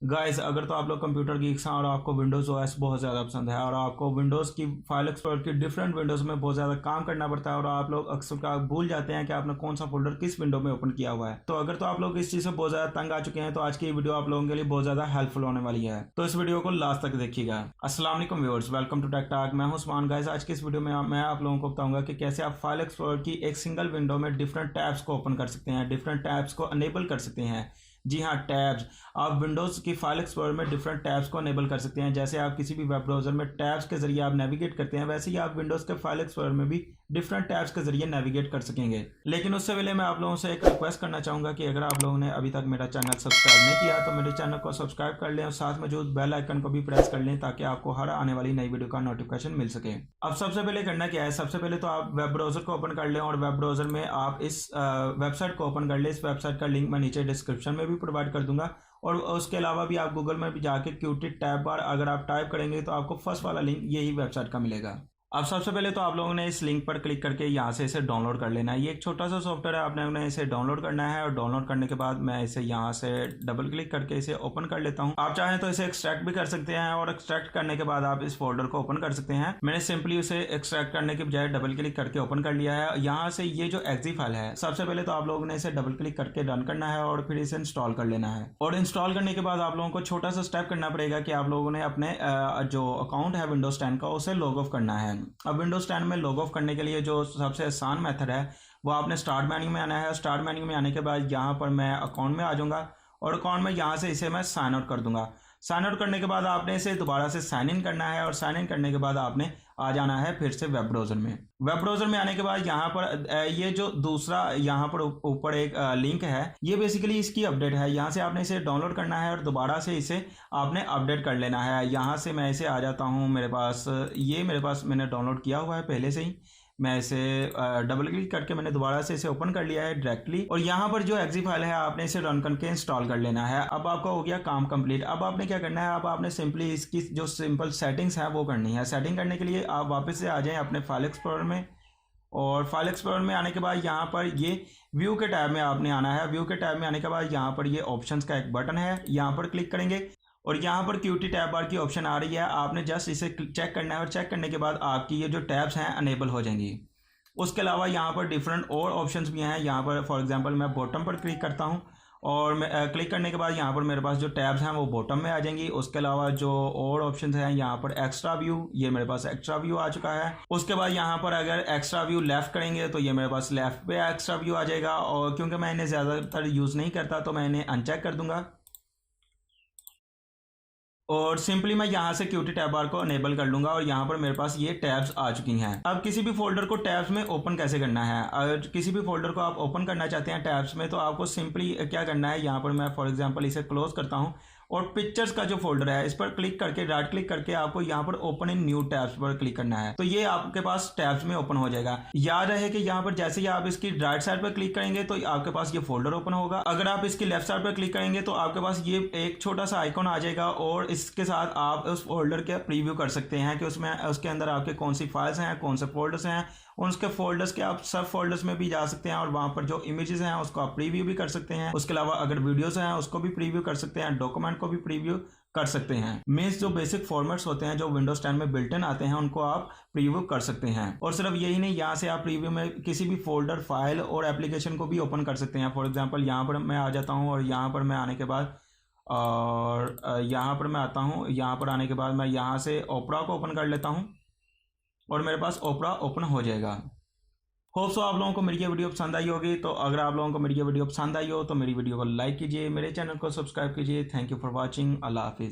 Guys अगर तो आप लोग कंप्यूटर गीक्स हैं और आपको विंडोज़ ओएस बहुत ज़्यादा पसंद है और आपको विंडोज़ की फाइल एक्सप्लोरर की डिफरेंट विंडोज़ में बहुत ज़्यादा काम करना पड़ता है और आप लोग अक्सर का भूल जाते हैं कि आपने कौन सा फोल्डर किस विंडो में ओपन किया हुआ है। तो अगर तो आप लोग इस चीज़ से बहुत ज़्यादा तंग आ चुके हैं तो आज की ये वीडियो आप लोगों के लिए बहुत ज़्यादा हेल्पफुल होने वाली है, तो इस वीडियो को लास्ट तक देखिएगा। अस्सलाम वालेकुम viewers, welcome to Tech Talk. मैं हूं उस्मान। गाइस आज की इस वीडियो में मैं आप लोगों को बताऊंगा कि कैसे आप फाइल एक्सप्लोरर की एक सिंगल विंडो में डिफरेंट टैब्स को ओपन कर सकते हैं, डिफरेंट टैब्स को अनेबल कर सकते हैं। जी हाँ, टैब्स। आप विंडोज़ की फाइल एक्सप्लोरर में डिफरेंट टैब्स को अनेबल कर सकते हैं। जैसे आप किसी भी वेब ब्राउज़र में टैब्स के जरिए आप नेविगेट करते हैं, वैसे ही आप विंडोज़ के फाइल एक्सप्लोरर में भी डिफरेंट टैब्स के जरिए नेविगेट कर सकेंगे। लेकिन उससे पहले मैं आप लोगों से एक रिक्वेस्ट करना चाहूँगा कि अगर आप लोगों ने अभी तक मेरा चैनल सब्सक्राइब नहीं किया तो मेरे चैनल को सब्सक्राइब कर लें और साथ में जो बेल आइकन को भी प्रेस कर लें ताकि आपको हर आने वाली नई वीडियो का नोटिफिकेशन मिल सके। अब सबसे पहले करना क्या है, सबसे पहले तो आप वेब ब्राउज़र को ओपन कर लें और वेब ब्राउज़र में आप इस वेबसाइट को ओपन कर लें। इस वेबसाइट का लिंक मैं नीचे डिस्क्रिप्शन में भी प्रोवाइड कर दूंगा और उसके अलावा भी आप गूगल में भी जाके क्यूटी टैब बार अगर आप टाइप करेंगे तो आपको फर्स्ट वाला लिंक यही वेबसाइट का मिलेगा। अब सबसे पहले तो आप लोगों ने इस लिंक पर क्लिक करके यहाँ से इसे डाउनलोड कर लेना है। ये एक छोटा सा सॉफ्टवेयर है, आपने इसे डाउनलोड करना है और डाउनलोड करने के बाद मैं इसे यहाँ से डबल क्लिक करके इसे ओपन कर लेता हूँ। आप चाहें तो इसे एक्सट्रैक्ट भी कर सकते हैं और एक्सट्रैक्ट करने के बाद आप इस फोल्डर को ओपन कर सकते हैं। मैंने सिंपली उसे एक्सट्रैक्ट करने के बजाय डबल क्लिक करके ओपन कर लिया है। यहाँ से ये जो एक्जी फाइल है, सबसे पहले तो आप लोगों ने इसे डबल क्लिक करके डन करना है और फिर इसे इंस्टॉल कर लेना है। और इंस्टॉल करने के बाद आप लोगों को छोटा सा स्टेप करना पड़ेगा कि आप लोगों ने अपने जो अकाउंट है विंडोज 10 का उसे लॉग ऑफ करना है। अब विंडोज 10 में लॉग ऑफ करने के लिए जो सबसे आसान मेथड है वो आपने स्टार्ट मेन्यू में आना है। स्टार्ट मेन्यू में आने के बाद यहाँ पर मैं अकाउंट में आ जाऊँगा और अकाउंट में यहाँ से इसे मैं साइन आउट कर दूंगा। साइन आउट करने के बाद आपने इसे दोबारा से साइन इन करना है और साइन इन करने के बाद आपने आ जाना है फिर से वेब ब्राउज़र में। वेब ब्राउज़र में आने के बाद यहाँ पर ये जो दूसरा यहाँ पर ऊपर एक लिंक है, ये बेसिकली इसकी अपडेट है। यहाँ से आपने इसे डाउनलोड करना है और दोबारा से इसे आपने अपडेट कर लेना है। यहाँ से मैं इसे आ जाता हूँ, मेरे पास मैंने डाउनलोड किया हुआ है पहले से ही। मैं इसे डबल क्लिक करके मैंने दोबारा से इसे ओपन कर लिया है डायरेक्टली और यहाँ पर जो एक्जी फाइल है आपने इसे रन करके इंस्टॉल कर लेना है। अब आपका हो गया काम कंप्लीट। अब आपने क्या करना है, अब आपने सिंपली इसकी जो सिंपल सेटिंग्स है वो करनी है। सेटिंग करने के लिए आप वापस से आ जाएं अपने फाइल एक्सप्लोरर में और फाइल एक्सप्लोरर में आने के बाद यहाँ पर ये व्यू के टैब में आपने आना है। व्यू के टैब में आने के बाद यहाँ पर ये ऑप्शंस का एक बटन है, यहाँ पर क्लिक करेंगे और यहाँ पर क्यूटी टैब बार की ऑप्शन आ रही है। आपने जस्ट इसे चेक करना है और चेक करने के बाद आपकी ये जो टैब्स हैं अनेबल हो जाएंगी। उसके अलावा यहाँ पर डिफरेंट और ऑप्शंस भी हैं। यहाँ पर फॉर एग्जांपल मैं बॉटम पर क्लिक करता हूँ और मैं क्लिक करने के बाद यहाँ पर मेरे पास जो टैब्स हैं वो बॉटम में आ जाएंगी। उसके अलावा जो और ऑप्शंस हैं यहाँ पर एक्स्ट्रा व्यू, ये मेरे पास एक्स्ट्रा व्यू आ चुका है। उसके बाद यहाँ पर अगर एक्स्ट्रा व्यू लेफ्ट करेंगे तो ये मेरे पास लेफ्ट पे एक्स्ट्रा व्यू आ जाएगा और क्योंकि मैं इन्हें ज़्यादातर यूज़ नहीं करता तो मैं इन्हें अनचेक कर दूंगा और सिंपली मैं यहाँ से क्यूटी टैब बार को अनेबल कर लूँगा और यहाँ पर मेरे पास ये टैब्स आ चुकी हैं। अब किसी भी फोल्डर को टैब्स में ओपन कैसे करना है, अगर किसी भी फोल्डर को आप ओपन करना चाहते हैं टैब्स में तो आपको सिंपली क्या करना है, यहाँ पर मैं फॉर एग्जांपल इसे क्लोज करता हूँ और पिक्चर्स का जो फोल्डर है इस पर क्लिक करके राइट क्लिक करके आपको यहाँ पर ओपन इन न्यू टैब्स पर क्लिक करना है तो ये आपके पास टैब्स में ओपन हो जाएगा। याद रहे कि यहाँ पर जैसे ही आप इसकी राइट साइड पर क्लिक करेंगे तो आपके पास ये फोल्डर ओपन होगा। अगर आप इसकी लेफ्ट साइड पर क्लिक करेंगे तो आपके पास ये एक छोटा सा आइकॉन आ जाएगा और इसके साथ आप उस फोल्डर के प्रीव्यू कर सकते हैं कि उसमें उसके अंदर आपके कौन सी फाइल्स हैं, कौन से फोल्डर्स हैं। उसके फोल्डर्स के आप सब फोल्डर्स में भी जा सकते हैं और वहाँ पर जो इमेजेस हैं उसको आप प्रीव्यू भी कर सकते हैं। उसके अलावा अगर वीडियोस हैं उसको भी प्रीव्यू कर सकते हैं, डॉक्यूमेंट को भी प्रीव्यू कर सकते हैं। मीन्स जो बेसिक फॉर्मेट्स होते हैं जो विंडोज 10 में बिल्ट इन आते हैं उनको आप प्रीव्यू कर सकते हैं। और सिर्फ यही नहीं, यहाँ से आप प्रीव्यू में किसी भी फोल्डर, फाइल और एप्लीकेशन को भी ओपन कर सकते हैं। फॉर एग्जाम्पल यहाँ पर मैं आ जाता हूँ और यहाँ पर मैं आने के बाद और यहाँ पर मैं आता हूँ। यहाँ पर आने के बाद मैं यहाँ से ओपरा को ओपन कर लेता हूँ और मेरे पास ओपरा ओपन हो जाएगा। होप सो आप लोगों को मेरी ये वीडियो पसंद आई होगी। तो अगर आप लोगों को मेरी ये वीडियो पसंद आई हो तो मेरी वीडियो को लाइक कीजिए, मेरे चैनल को सब्सक्राइब कीजिए। Thank you for watching. अल्लाह हाफिज़।